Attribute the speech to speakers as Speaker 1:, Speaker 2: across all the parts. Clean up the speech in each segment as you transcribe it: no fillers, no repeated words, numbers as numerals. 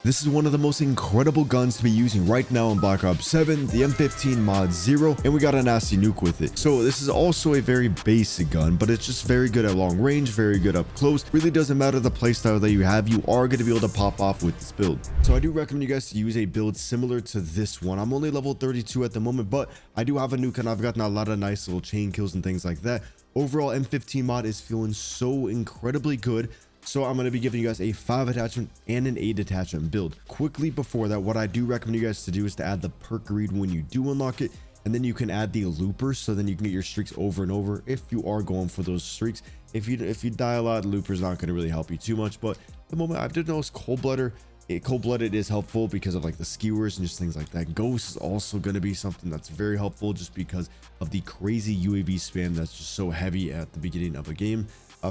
Speaker 1: This is one of the most incredible guns to be using right now in Black Ops 7, the M15 Mod 0, and we got a nasty nuke with it. So this is also a very basic gun, but it's just very good at long range, very good up close. Really doesn't matter the playstyle that you have, you are going to be able to pop off with this build. So I do recommend you guys to use a build similar to this one. I'm only level 32 at the moment, but I do have a nuke and I've gotten a lot of nice little chain kills and things like that. Overall, M15 mod is feeling so incredibly good. So I'm going to be giving you guys a 5 attachment and an 8 attachment build. Quickly before that, what I do recommend you guys to do is to add the perk read when you do unlock it, and then you can add the loopers, so then you can get your streaks over and over if you are going for those streaks. If you die a lot, loopers not going to really help you too much, but at the moment I did notice cold-blooded is helpful because of like the skewers and just things like that. Ghost is also going to be something that's very helpful just because of the crazy UAV spam that's just so heavy at the beginning of a game.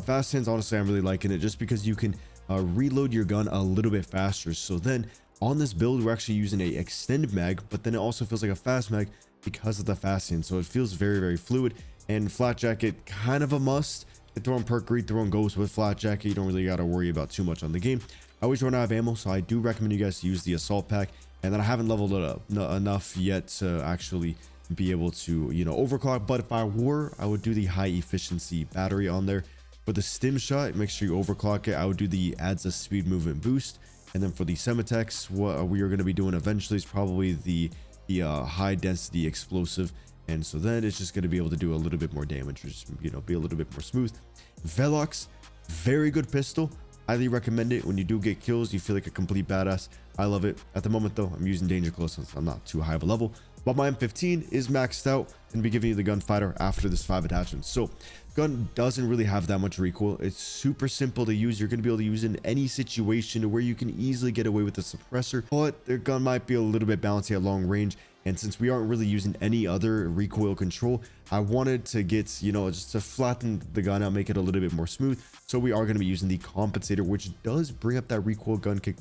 Speaker 1: Fast hands, honestly, I'm really liking it just because you can reload your gun a little bit faster. So then on this build, we're actually using a extended mag, but then it also feels like a fast mag because of the fast hand. So it feels very, very fluid. And flat jacket, kind of a must. You throw on perk read, throw on ghost with flat jacket. You don't really got to worry about too much on the game. I always run out of ammo, so I do recommend you guys to use the assault pack. And then I haven't leveled it up enough yet to actually be able to, you know, overclock. But if I were, I would do the high efficiency battery on there. For the stim shot, make sure you overclock it. I would do the adds a speed movement boost. And then for the Semitex, what we are going to be doing eventually is probably the high density explosive. And so then it's just going to be able to do a little bit more damage, or just, you know, be a little bit more smooth. Velox, very good pistol. Highly recommend it. When you do get kills, you feel like a complete badass. I love it. At the moment though, I'm using danger close since I'm not too high of a level. But my M15 is maxed out and be giving you the Gunfighter after this 5 attachments. So gun doesn't really have that much recoil. It's super simple to use. You're going to be able to use it in any situation where you can easily get away with the suppressor, but their gun might be a little bit bouncy at long range. And since we aren't really using any other recoil control, I wanted to get, you know, just to flatten the gun out, make it a little bit more smooth. So we are going to be using the compensator, which does bring up that recoil gun kick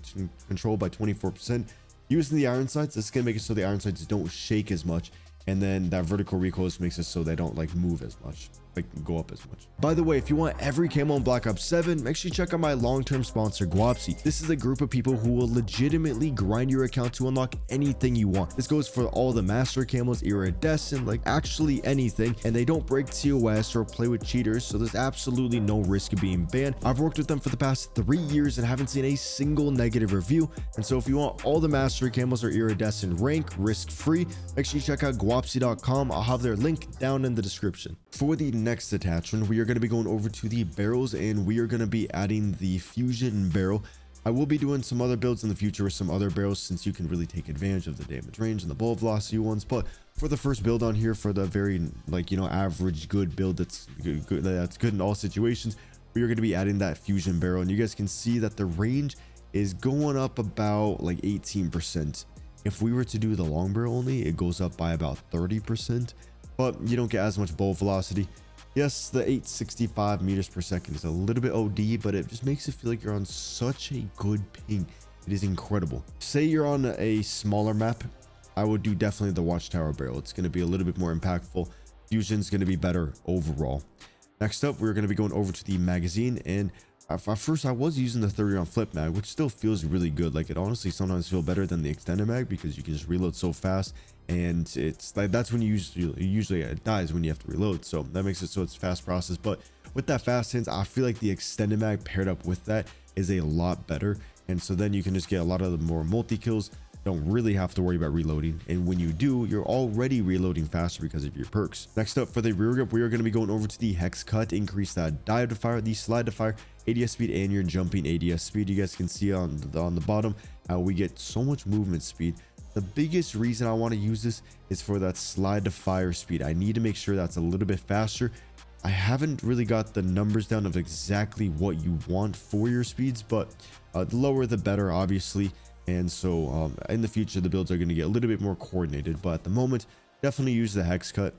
Speaker 1: control by 24%. Using the iron sights, this is going to make it so the iron sights don't shake as much. And then that vertical recoil just makes it so they don't like move as much, like go up as much. By the way, if you want every camo in Black Ops 7, make sure you check out my long-term sponsor, Guapsi. This is a group of people who will legitimately grind your account to unlock anything you want. This goes for all the master camos, iridescent, like actually anything. And they don't break TOS or play with cheaters, so there's absolutely no risk of being banned. I've worked with them for the past 3 years and haven't seen a single negative review. And so if you want all the mastery camos or iridescent rank risk-free, make sure you check out Guapsi.com. I'll have their link down in the description. For the next attachment, we are going to be going over to the barrels, and we are going to be adding the fusion barrel. I will be doing some other builds in the future with some other barrels, since you can really take advantage of the damage range and the bullet velocity ones. But for the first build on here, for the very, like, you know, average good build that's good in all situations, we are going to be adding that fusion barrel. And you guys can see that the range is going up about like 18%. If we were to do the long barrel only, it goes up by about 30%, but you don't get as much bullet velocity. Yes, the 865 meters per second is a little bit OD, but it just makes it feel like you're on such a good ping. It is incredible. Say you're on a smaller map, I would do definitely the watchtower barrel. It's going to be a little bit more impactful. Fusion's going to be better overall. Next up, we're going to be going over to the magazine, and at first I was using the 30 round flip mag, which still feels really good. Like, it honestly sometimes feels better than the extended mag because you can just reload so fast, and it's like that's when you usually it dies when you have to reload, so that makes it so it's fast process. But with that fast hands, I feel like the extended mag paired up with that is a lot better, and so then you can just get a lot of the more multi kills. Don't really have to worry about reloading, and when you do, you're already reloading faster because of your perks. Next up, for the rear grip, we are going to be going over to the hex cut, increase that dive to fire, the slide to fire, ADS speed, and your jumping ADS speed. You guys can see on the bottom how we get so much movement speed. The biggest reason I want to use this is for that slide to fire speed. I need to make sure that's a little bit faster. I haven't really got the numbers down of exactly what you want for your speeds, but the lower the better, obviously. And so in the future, the builds are going to get a little bit more coordinated, but at the moment, definitely use the hex cut.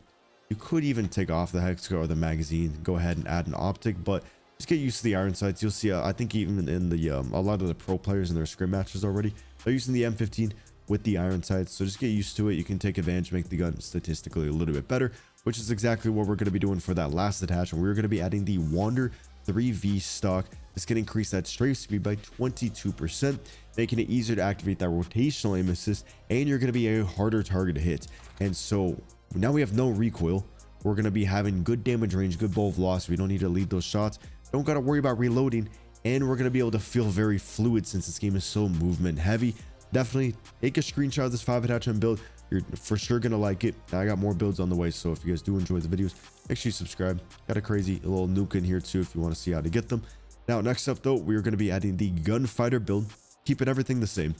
Speaker 1: You could even take off the hex cut or the magazine, go ahead and add an optic, but just get used to the iron sights. You'll see, I think even in the a lot of the pro players in their scrim matches already, they're using the M15 with the iron sights. So just get used to it. You can take advantage, make the gun statistically a little bit better, which is exactly what we're going to be doing for that last attachment. We're going to be adding the Wander 3V stock. This can increase that strafe speed by 22%. making it easier to activate that rotational aim assist, and you're going to be a harder target to hit. And so now we have no recoil. We're going to be having good damage range, good bullet velocity. We don't need to lead those shots. Don't got to worry about reloading, and we're going to be able to feel very fluid since this game is so movement heavy. Definitely take a screenshot of this 5 attachment build. You're for sure going to like it. I got more builds on the way, so if you guys do enjoy the videos, make sure you subscribe. Got a crazy little nuke in here too if you want to see how to get them. Now, next up though, we're going to be adding the Gunfighter build, keeping everything the same,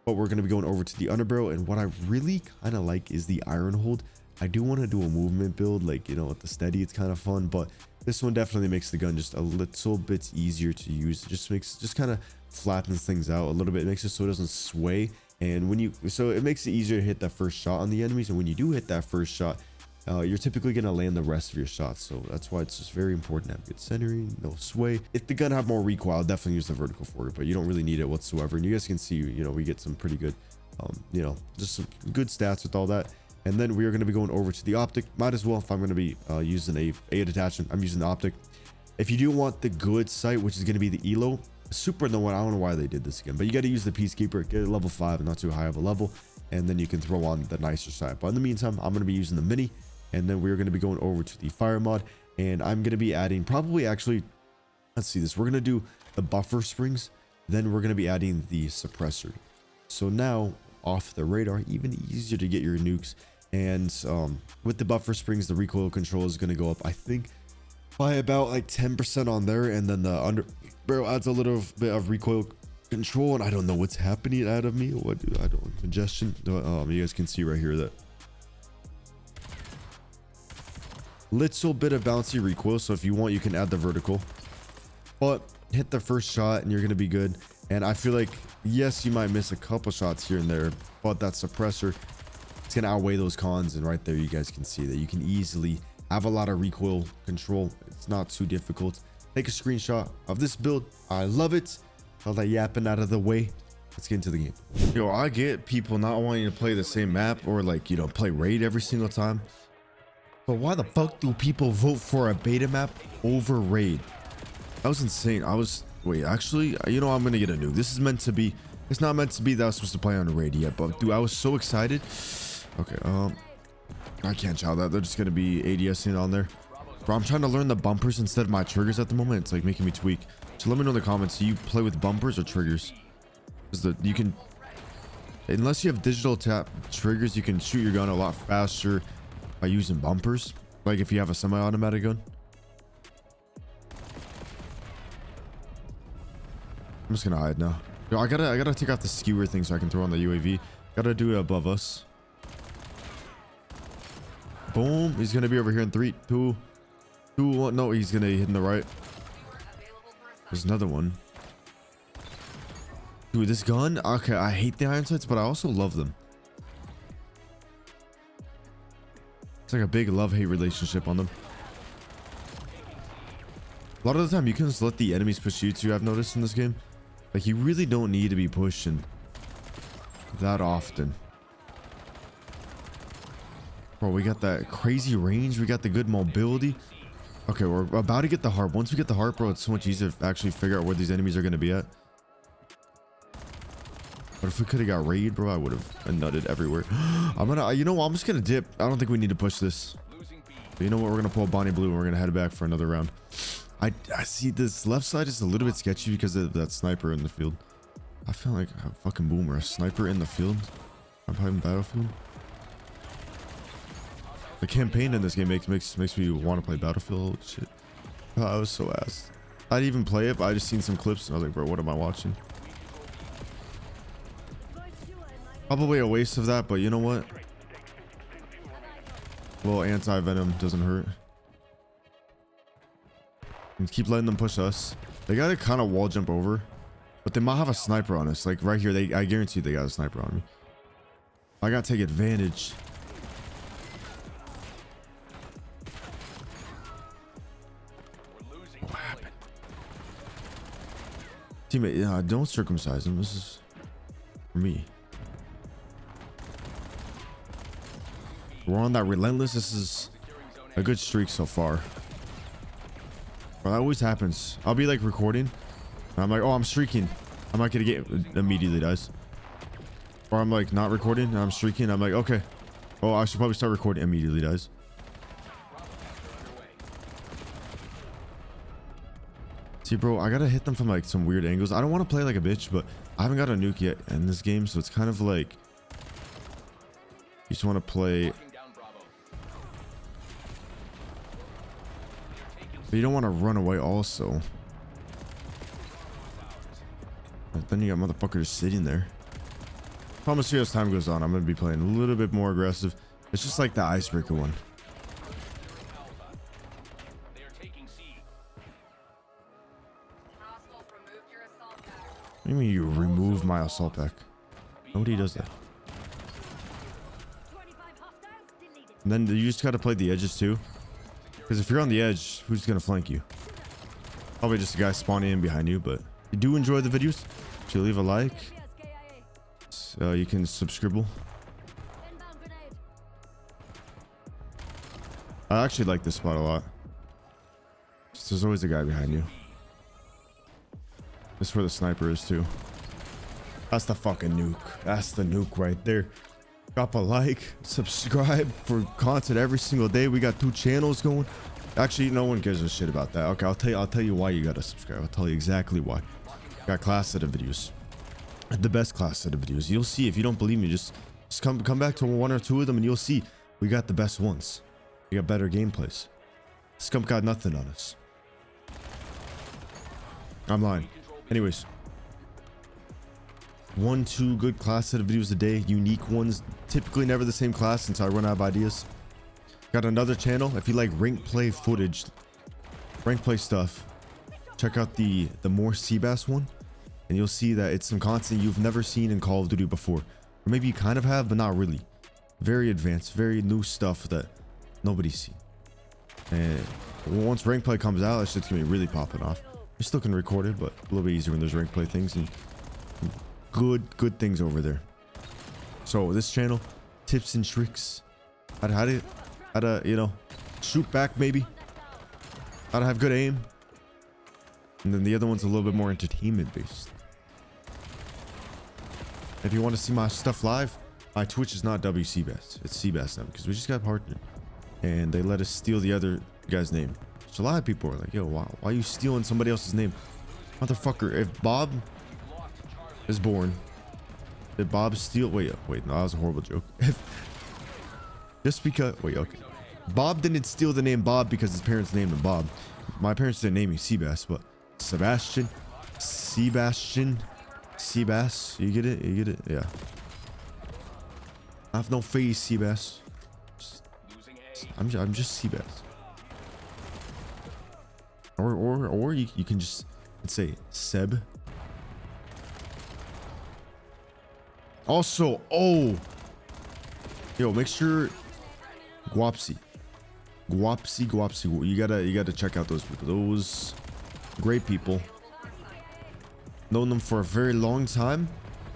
Speaker 1: but we're going to be going over to the underbarrel. And what I really kind of like is the iron hold. I do want to do a movement build, like, you know, with the steady, it's kind of fun, but this one definitely makes the gun just a little bit easier to use. It just kind of flattens things out a little bit. It makes it so it doesn't sway. And so it makes it easier to hit that first shot on the enemies. And when you do hit that first shot, you're typically going to land the rest of your shots. So that's why it's just very important to have good centering, no sway. If the gun have more recoil, I'll definitely use the vertical for it, but you don't really need it whatsoever. And you guys can see, you know, we get some pretty good, you know, just some good stats with all that. And then we are going to be going over to the optic. Might as well, if I'm going to be using a 8 attachment, I'm using the optic. If you do want the good sight, which is going to be the Elo, super no one, I don't know why they did this again, but you got to use the Peacekeeper, get it level 5 and not too high of a level, and then you can throw on the nicer side. But in the meantime, I'm going to be using the mini, and then we're going to be going over to the fire mod, and I'm going to be adding probably actually, let's see this, we're going to do the buffer springs, then we're going to be adding the suppressor. So now off the radar, even easier to get your nukes. And with the buffer springs, the recoil control is going to go up, I think, by about like 10% on there, and then the under barrel adds a little bit of recoil control. And I don't know what's happening out of me. What do I don't congestion? You guys can see right here that little bit of bouncy recoil. So if you want, you can add the vertical, but hit the first shot and you're gonna be good. And I feel like, yes, you might miss a couple shots here and there, but that suppressor, it's gonna outweigh those cons. And right there, you guys can see that you can easily have a lot of recoil control. It's not too difficult. Take a screenshot of this build. I love it. All that yapping out of the way. Let's get into the game. Yo, I get people not wanting to play the same map or, like, you know, play raid every single time, but why the fuck do people vote for a beta map over raid? That was insane. Wait, actually, you know, I'm gonna get a nuke. This is meant to be, it's not meant to be that I was supposed to play on a raid yet, but dude, I was so excited. Okay, I can't chow that. They're just gonna be ADSing on there. Bro, I'm trying to learn the bumpers instead of my triggers at the moment. It's like making me tweak. So let me know in the comments, do you play with bumpers or triggers? Because you can, unless you have digital tap triggers, you can shoot your gun a lot faster by using bumpers. Like if you have a semi-automatic gun. I'm just gonna hide now. Yo, I gotta take off the skewer thing so I can throw on the UAV. Gotta do it above us. Boom. He's gonna be over here in 3, 2, 1. No, he's gonna hit in the right. There's another one. Dude, this gun, okay, I hate the iron sights, but I also love them. It's like a big love-hate relationship on them. A lot of the time you can just let the enemies push you too, I've noticed in this game. Like, you really don't need to be pushing that often. Bro, we got that crazy range. We got the good mobility. Okay, we're about to get the heart. Once we get the heart, bro, it's so much easier to actually figure out where these enemies are going to be at. But if we could have got raid, bro, I would have nutted everywhere. You know what? I'm just going to dip. I don't think we need to push this. But you know what? We're going to pull Bonnie Blue and we're going to head back for another round. I see this left side is a little bit sketchy because of that sniper in the field. I feel like a fucking boomer. A sniper in the field. I'm playing Battlefield. The campaign in this game makes me want to play Battlefield. Shit. Oh, I was so ass. I didn't even play it, but I just seen some clips and I was like, bro, what am I watching? Probably a waste of that, but you know what? A little anti-venom doesn't hurt. And keep letting them push us. They gotta kind of wall jump over, but they might have a sniper on us. Like right here, I guarantee they got a sniper on me. I gotta take advantage. What happened? Teammate, don't circumcise him. This is for me. We're on that relentless. This is a good streak so far. Well, that always happens. I'll be like recording and I'm like, oh, I'm streaking, I'm not gonna get immediately dies. Or I'm like not recording and I'm streaking. I'm like, okay. Oh, I should probably start recording. Immediately dies. See, bro, I gotta hit them from like some weird angles. I don't want to play like a bitch, but I haven't got a nuke yet in this game, so it's kind of like you just want to play, but you don't want to run away also. But then you got motherfuckers sitting there. Promise you, as time goes on, I'm gonna be playing a little bit more aggressive. It's just like the icebreaker one. What do you mean you remove my assault pack? Nobody does that. And then you just gotta play the edges too. Because if you're on the edge, who's gonna flank you? Probably just a guy spawning in behind you, but if you do enjoy the videos, if you leave a like, you can subscribe. I actually like this spot a lot. There's always a guy behind you. This is where the sniper is too. That's the fucking nuke. That's the nuke right there. Drop a like, subscribe for content every single day. We got 2 channels going. Actually, no one gives a shit about that. Okay, I'll tell you why you gotta subscribe. I'll tell you exactly why. Got class set of videos. The best class set of videos. You'll see. If you don't believe me, just come back to 1 or 2 of them and you'll see we got the best ones. We got better gameplays. Scump got nothing on us. I'm lying. Anyways, 1, 2 good class set of videos a day, unique ones, typically never the same class until I run out of ideas. Got another channel. If you like rank play footage, rank play stuff, check out the more Seabass one, and you'll see that it's some content you've never seen in Call of Duty before, or maybe you kind of have, but not really. Very advanced, very new stuff that nobody's seen. And once rank play comes out, that shit's gonna be really popping off. You still can record it, but a little bit easier when there's rank play things and good things over there. So this channel, tips and tricks, how to you know, shoot back maybe, how to have good aim, and then the other one's a little bit more entertainment based. If you want to see my stuff live, my Twitch is not WCBass, it's Seabass now, because we just got partnered and they let us steal the other guy's name. So a lot of people are like, yo, why are you stealing somebody else's name? Motherfucker, if Bob is born, did Bob steal? Wait, no, that was a horrible joke. Just because, wait, okay. Bob didn't steal the name Bob because his parents named him Bob. My parents didn't name me Seabass, but Sebastian, Seabass, you get it? You get it? Yeah. I have no face, Seabass. I'm just Seabass. Or you can just say Seb. Also, oh, yo, make sure Guapsi, you gotta check out those people. Those great people. Known them for a very long time.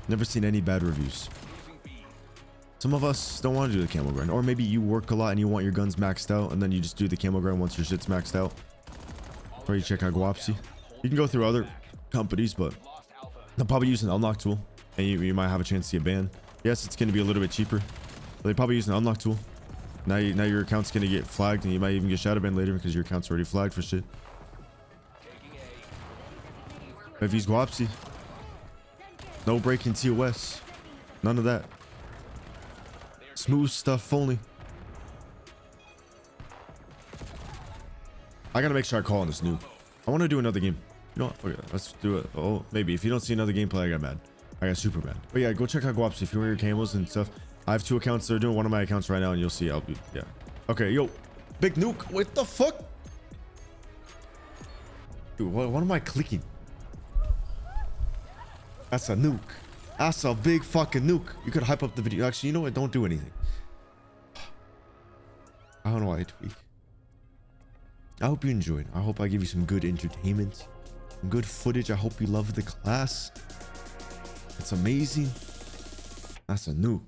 Speaker 1: Never seen any bad reviews. Some of us don't want to do the camo grind, or maybe you work a lot and you want your guns maxed out, and then you just do the camo grind once your shit's maxed out. Or you check out Guapsi. You can go through other companies, but they'll probably use an unlock tool, and you might have a chance to get banned. Yes, it's going to be a little bit cheaper, but they probably use an unlock tool. Now your account's going to get flagged, and you might even get shadow banned later because your account's already flagged for shit. But if you use Guapsi, no breaking TOS, none of that. Smooth stuff only. I gotta make sure I call on this nuke. I want to do another game. You know what? Okay, let's do it. Oh, maybe. If you don't see another gameplay, I got mad. I got super mad. But yeah, go check out Guapsi if you want your camos and stuff. I have 2 accounts. They're doing one of my accounts right now, and you'll see. I'll be, yeah. Okay, yo, big nuke. What the fuck? Dude, what am I clicking? That's a nuke. That's a big fucking nuke. You could hype up the video. Actually, you know what? Don't do anything. I don't know why I tweak. I hope you enjoyed. I hope I give you some good entertainment, some good footage. I hope you love the class. It's amazing. That's a nuke.